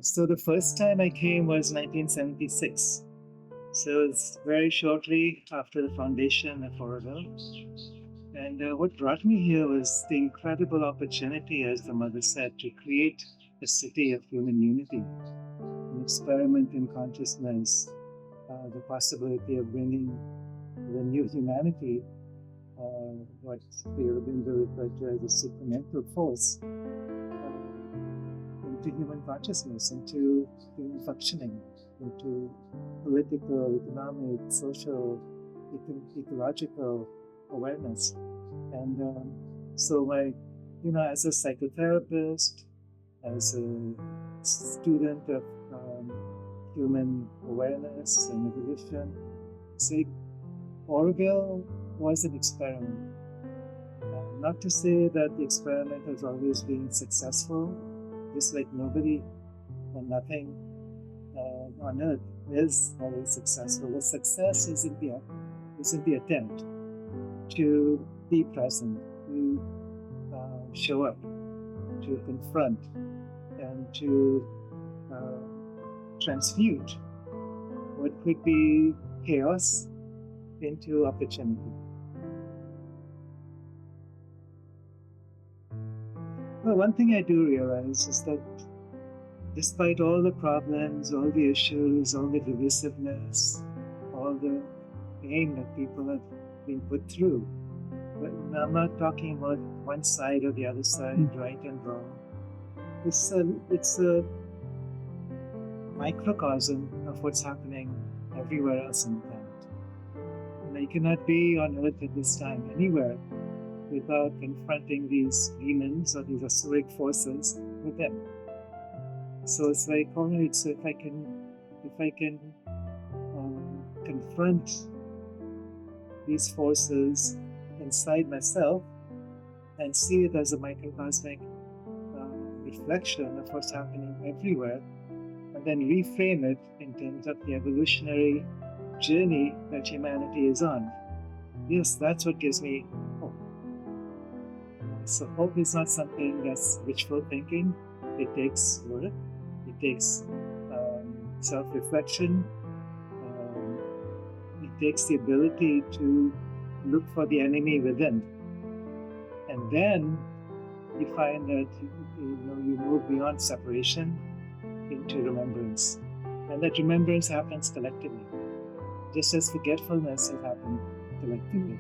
So the first time I came was 1976. So it's very shortly after the foundation of Auroville. And what brought me here was the incredible opportunity, as the mother said, to create a city of human unity, an experiment in consciousness, the possibility of bringing the new humanity, what the Aurobindo referred to as a supernatural force, into human consciousness, into human functioning, into political, economic, social, ecological awareness. And so, as a psychotherapist, as a student of human awareness and evolution, say, Auroville was an experiment. Not to say that the experiment has always been successful, just like nobody and nothing on earth is always successful. The success is in the attempt to be present, to show up, to confront, and to transmute what could be chaos into opportunity. Well, one thing I do realize is that despite all the problems, all the issues, all the divisiveness, all the pain that people have been put through, but I'm not talking about one side or the other side, right and wrong. It's a microcosm of what's happening everywhere else on the planet. And you cannot be on Earth at this time anywhere without confronting these demons or these asuric forces within. So it's like, all right, so if I can confront these forces inside myself and see it as a microcosmic reflection of what's happening everywhere, and then reframe it in terms of the evolutionary journey that humanity is on. Yes, that's what gives me hope. So hope is not something that's wishful thinking. It takes work. It takes self-reflection. It takes the ability to look for the enemy within. And then you find that you move beyond separation into remembrance. And that remembrance happens collectively, just as forgetfulness has happened collectively.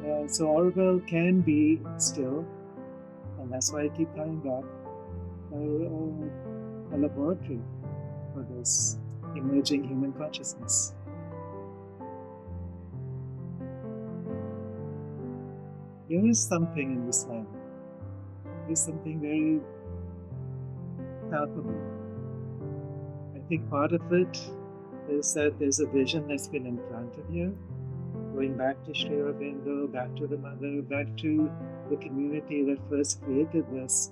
And so Auroville can be still, and that's why I keep coming back, a laboratory for this emerging human consciousness. There is something in this land. There is something very palpable. I think part of it is that there's a vision that's been implanted here, going back to Sri Aurobindo, back to the mother, back to the community that first created this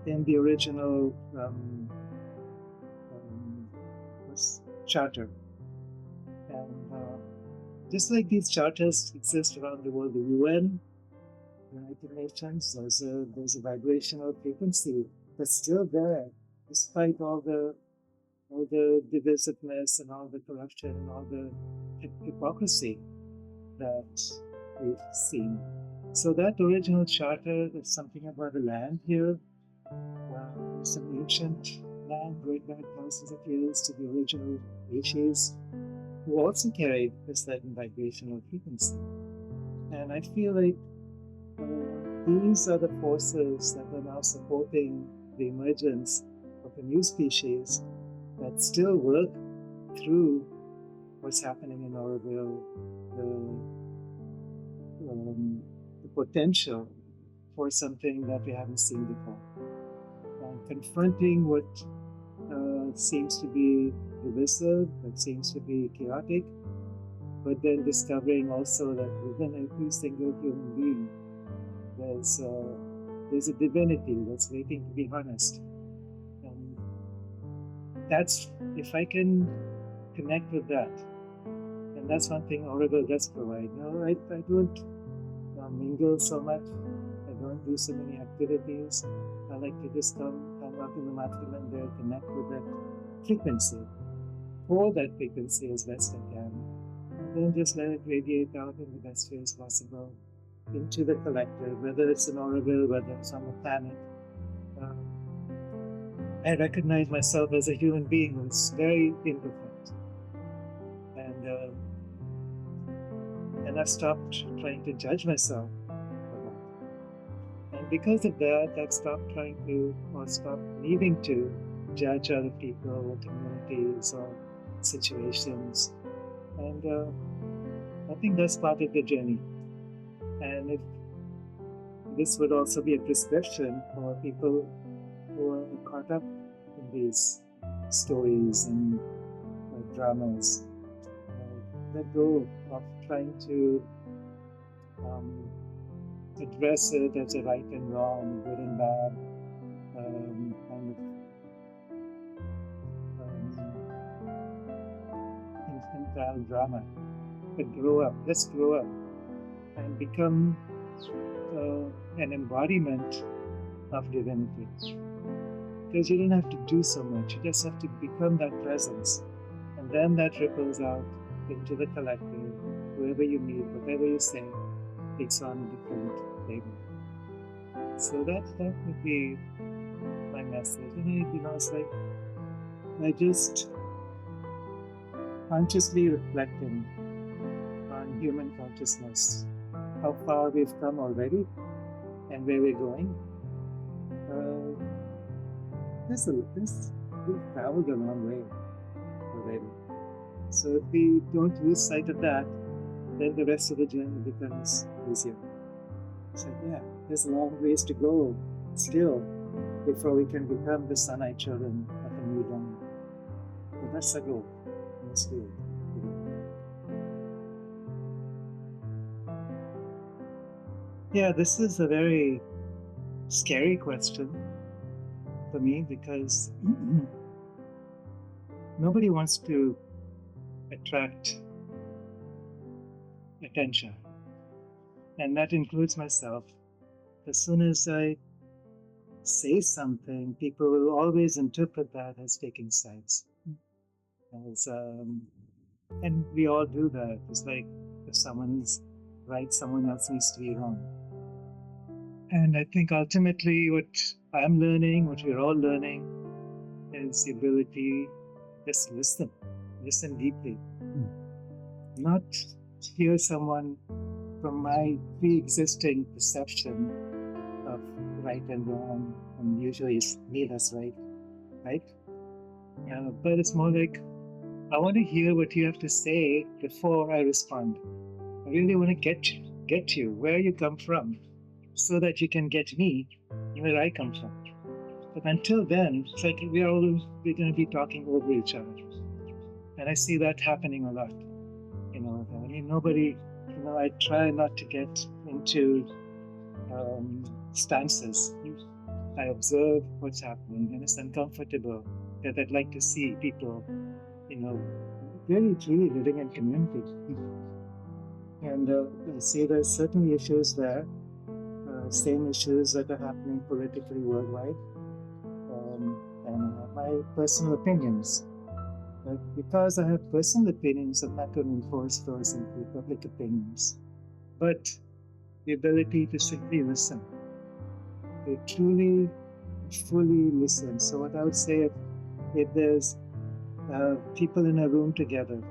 in the original charter. And just like these charters exist around the world, the UN, United Nations, there's a vibrational frequency that's still there, despite all the divisiveness and all the corruption and all the hypocrisy that we've seen. So that original charter, there's something about the land here. It's an ancient land going back thousands of years to the original rishis, who also carried a certain vibrational frequency. And I feel like these are the forces that are now supporting the emergence of a new species that still work through what's happening in Auroville, the potential for something that we haven't seen before. And confronting what seems to be divisive, that seems to be chaotic, but then discovering also that within every single human being, there's a divinity that's waiting to be harnessed. And that's, if I can connect with that, and that's one thing Auroville does provide. No, I don't mingle so much. I don't do so many activities. I like to just hang out in the mat here and there, connect with that frequency, hold that frequency as best I can, and then just let it radiate out in the best way as possible into the collective, whether it's in Auroville, whether it's on the planet. I recognize myself as a human being who's very imperfect, and I've stopped trying to judge myself for that. And because of that, I've stopped trying to, or stopped needing to, judge other people or communities or situations. And I think that's part of the journey. And if this would also be a prescription for people who are caught up in these stories and dramas. Let go of trying to address it as a right and wrong, good and bad, kind of infantile drama. But grow up, let's grow up and become an embodiment of divinity. Because you don't have to do so much, you just have to become that presence. And then that ripples out into the collective, whoever you meet, whatever you say, takes on a different flavor. So that would be my message. And it's like I just consciously reflecting on human consciousness, how far we've come already and where we're going. We've traveled a long way already. So if we don't lose sight of that, then the rest of the journey becomes easier. So yeah, there's a long ways to go still before we can become the sun-eyed children of a new dawn. But that's the goal. Let's do it. Yeah, this is a very scary question for me because nobody wants to attract attention, and that includes myself. As soon as I say something, people will always interpret that as taking sides. And we all do that. It's like if someone's right, someone else needs to be wrong. And I think ultimately what I'm learning, what we're all learning, is the ability to just listen deeply. Not hear someone from my pre-existing perception of right and wrong, and usually it's me that's right? But it's more like, I want to hear what you have to say before I respond. I really want to get you where you come from, so that you can get me where I come from. But until then, it's like we're going to be talking over each other, and I see that happening a lot. Nobody. I try not to get into stances. I observe what's happening, and it's uncomfortable that I'd like to see people, really truly living in community. And I see there's certainly issues there, same issues that are happening politically worldwide, and my personal opinions. Because I have personal opinions, I'm not going to enforce those into public opinions. But the ability to simply listen, to truly, fully listen. So what I would say, if there's people in a room together,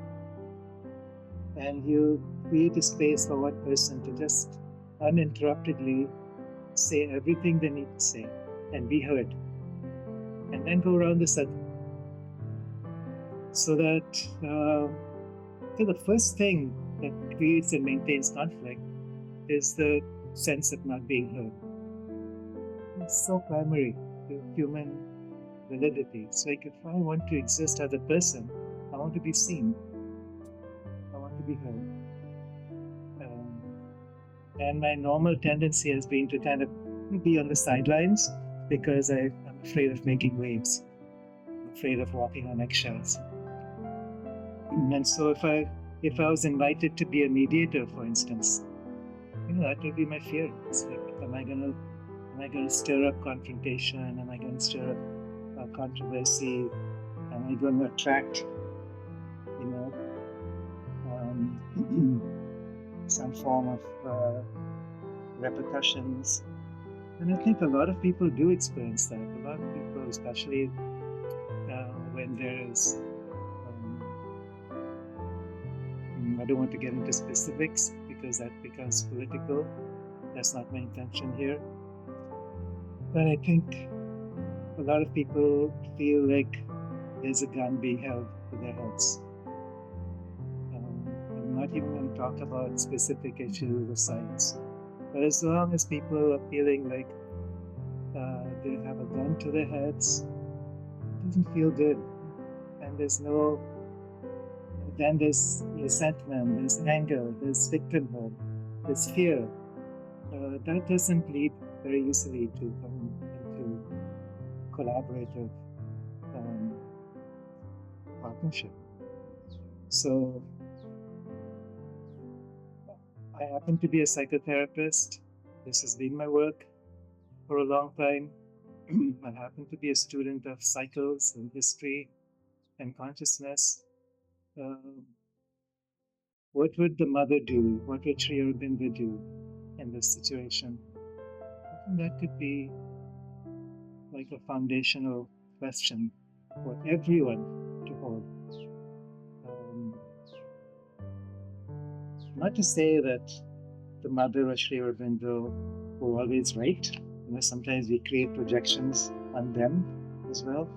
and you create a space for one person to just uninterruptedly say everything they need to say and be heard, and then go around the circle. So that the first thing that creates and maintains conflict is the sense of not being heard. It's so primary to human validity. It's like if I want to exist as a person, I want to be seen. I want to be heard. And my normal tendency has been to kind of be on the sidelines because I'm afraid of making waves. I'm afraid of walking on eggshells. And so if I was invited to be a mediator, for instance, that would be my fear. It's like, Am I gonna stir up confrontation? Am I gonna stir up controversy? Am I gonna attract, you know, some form of repercussions? And I think a lot of people do experience that. A lot of people, especially when there's, I don't want to get into specifics because that becomes political. That's not my intention here. But I think a lot of people feel like there's a gun being held to their heads. I'm not even going to talk about specific issues or sites. But as long as people are feeling like they have a gun to their heads, it doesn't feel good. And then there's resentment, there's anger, there's victimhood, there's fear. That doesn't lead very easily to come into collaborative partnership. So I happen to be a psychotherapist. This has been my work for a long time. I happen to be a student of cycles and history and consciousness. What would the mother do? What would Sri Aurobindo do in this situation? I think that could be like a foundational question for everyone to hold. Not to say that the mother or Sri Aurobindo were always right. Sometimes we create projections on them as well.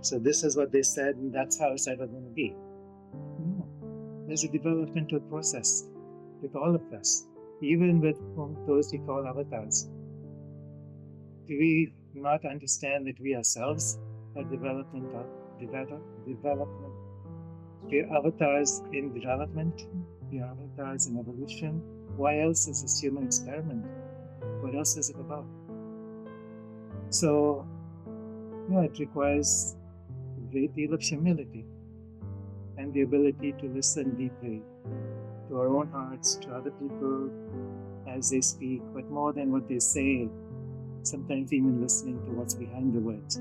So this is what they said, and that's how it's ever going to be. No. There's a developmental process with all of us, even with those we call avatars. Do we not understand that we ourselves are development? We're avatars in development. We're avatars in evolution. Why else is this human experiment? What else is it about? So, it requires a great deal of humility and the ability to listen deeply to our own hearts, to other people as they speak, but more than what they say, sometimes even listening to what's behind the words,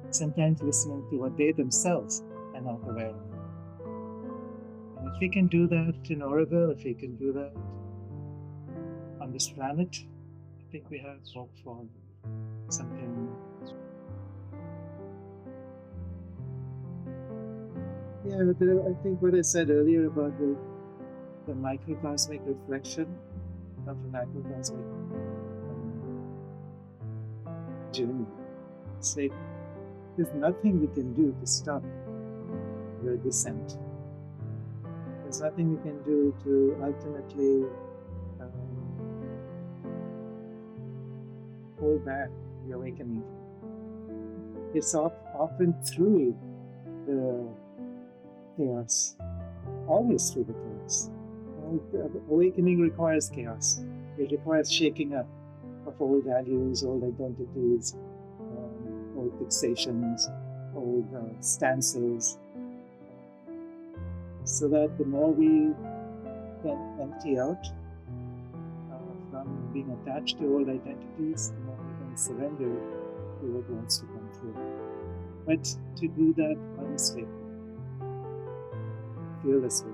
sometimes listening to what they themselves are not aware of. And if we can do that in Auroville, if we can do that on this planet, I think we have hope for something. Yeah, I think what I said earlier about the microcosmic reflection of a macrocosmic journey. It's like there's nothing we can do to stop the descent. There's nothing we can do to ultimately hold back the awakening. It's often through the chaos, always through the chaos. Awakening requires chaos. It requires shaking up of old values, old identities, old fixations, old stances, so that the more we can empty out from being attached to old identities, the more we can surrender to what wants to come through. But to do that honestly, fearlessly,